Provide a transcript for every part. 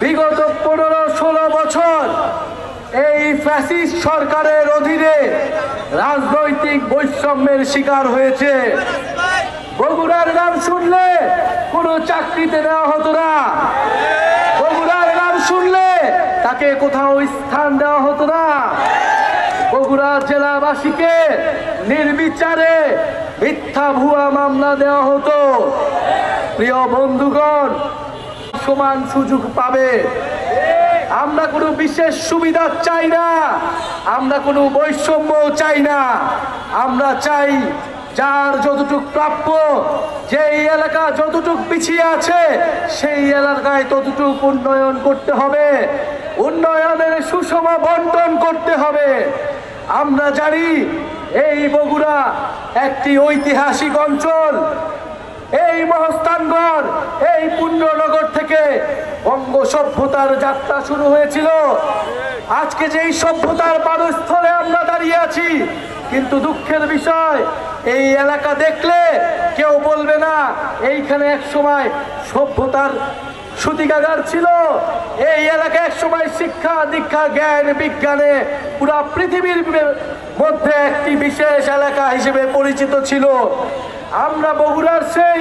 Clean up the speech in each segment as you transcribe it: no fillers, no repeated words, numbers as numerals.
বিগত 15-16 বছর এই ফ্যাসিস্ট সরকারের অধীনে রাজনৈতিক বৈষম্যের শিকার হয়েছে। বগুড়ার নাম শুনলে কোনো চাকরিতে দেওয়া হতো না, বগুড়ার নাম শুনলে তাকে কোথাও স্থান দেওয়া হতো না, বগুড়া জেলাবাসীকে নির্বিচারে মিথ্যা ভুয়া মামলা দেওয়া হতো। প্রিয় বন্ধুগণ, সমান সুযোগ পাবে। আমরা কোনো বিশেষ সুবিধা চাই না, আমরা কোনো বৈষম্য চাই না। আমরা চাই যার যতটুক প্রাপ্য, যেই এলাকা যতটুক পিছিয়ে আছে সেই এলাকায় ততটুক উন্নয়ন করতে হবে, উন্নয়নের সুষম বন্টন করতে হবে। আমরা জানি এই বগুড়া একটি ঐতিহাসিক অঞ্চল। এই মহস্থানগড়, এই পুণ্যনগর থেকে বঙ্গ সভ্যতার যাত্রা শুরু হয়েছিল। আজকে যেই সভ্যতার পাদস্থলে আমরা দাঁড়িয়ে আছি, কিন্তু দুঃখের বিষয় এই এলাকা দেখলে কেউ বলবে না এইখানে এক সময় সভ্যতার সূতিকাগার ছিল, এই এলাকা এক সময় শিক্ষা দীক্ষা জ্ঞান বিজ্ঞানে পুরা পৃথিবীর মধ্যে একটি বিশেষ এলাকা হিসেবে পরিচিত ছিল। আমরা বগুড়ার সেই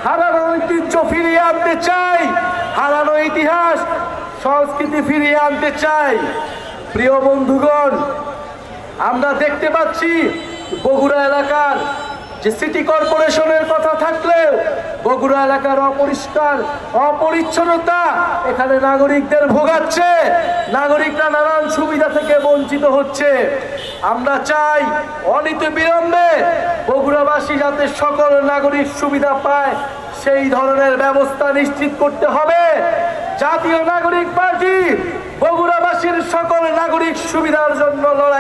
হারানো ঐতিহ্য ফিরিয়ে আনতে চাই, হারানো ইতিহাস সংস্কৃতি ফিরিয়ে আনতে চাই। প্রিয় বন্ধুগণ, আমরা দেখতে পাচ্ছি বগুড়া এলাকার যে সিটি কর্পোরেশনের কথা থাকলেও বগুড়া এলাকার অপরিষ্কার অপরিচ্ছন্নতা এখানে নাগরিকদের ভোগাচ্ছে, নাগরিকরা নানান সুবিধা থেকে বঞ্চিত হচ্ছে। আমরা চাই অনতিবিলম্বে বগুড়াবাসী যাতে সকল নাগরিক সুবিধা পায় সেই ধরনের ব্যবস্থা নিশ্চিত করতে হবে। জাতীয় নাগরিক পার্টি বগুড়াবাসীর সকল নাগরিক সুবিধার জন্য লড়াই